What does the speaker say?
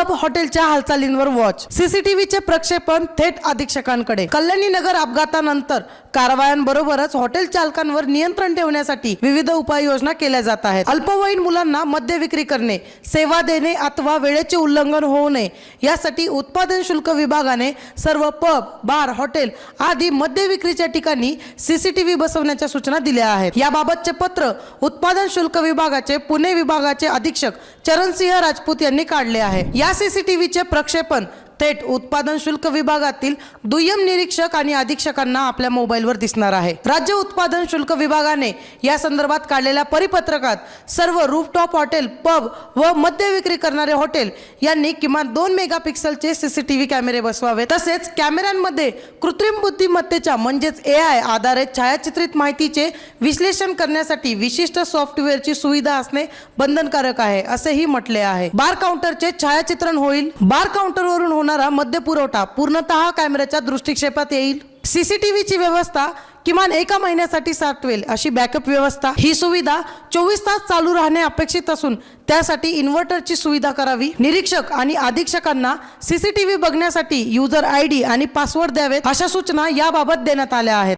Pub हॉटेलच्या हालचालींवर watch, सीसीटीव्हीचे प्रक्षेपण थेट अधीक्षकांकडे। कल्याणी नगर अपघातानंतर कारवायांबरोबरच हॉटेल चालकांवर नियंत्रण ठेवण्यासाठी विविध उपाययोजना केल्या जात आहेत। अल्पवयीन मुलांना मद्य विक्री करणे, सेवा देणे अथवा वेळेचे उल्लंघन होऊ नये यासाठी उत्पादन शुल्क विभागाने सर्व पब, बार, हॉटेल आदी मद्य विक्रीच्या ठिकाणी सीसीटीव्ही बसवण्याच्या सूचना दिल्या आहेत। याबाबतचे पत्र उत्पादन शुल्क विभागाचे पुणे विभागाचे अधीक्षक चरणसिंह राजपूत यांनी काढले आहे। या सीसीटीव्हीचे प्रक्षेपण थेट उत्पादन शुल्क विभागातील दुय्यम निरीक्षक आणि अधीक्षकांना आपल्या मोबाईलवर दिसणार आहे। राज्य उत्पादन शुल्क विभागाने या संदर्भात काढलेल्या परिपत्रकात सर्व रूफटॉप हॉटेल, पब व मद्य विक्री करणारे हॉटेल यांनी किमान 2 मेगापिक्सलचे सीसीटीव्ही कॅमेरे बसवावे। तसेच कॅमेऱ्यांमध्ये कृत्रिम बुद्धिमत्तेच्या म्हणजेच AI आधारित छायाचित्रित माहितीचे विश्लेषण करण्यासाठी विशिष्ट सॉफ्टवेअरची सुविधा असणे बंधनकारक आहे असेही म्हटले आहे। बार काउंटरचे छायाचित्रण होईल। बार काउंटरवरून होणारा मद्य पुरवठा पूर्णतः कॅमेऱ्याच्या दृष्टिक्षेपात येईल। सीसीटीव्हीची व्यवस्था किमान 1 महिन्यासाठी साठवेल अशी बॅकअप व्यवस्था। ही सुविधा 24 तास चालू राहणे अपेक्षित असून त्यासाठी इन्व्हर्टरची सुविधा करावी। निरीक्षक आणि अधीक्षकांना सीसीटीव्ही बघण्यासाठी यूजर ID आणि पासवर्ड द्यावेत अशा सूचना याबाबत देण्यात आल्या आहेत।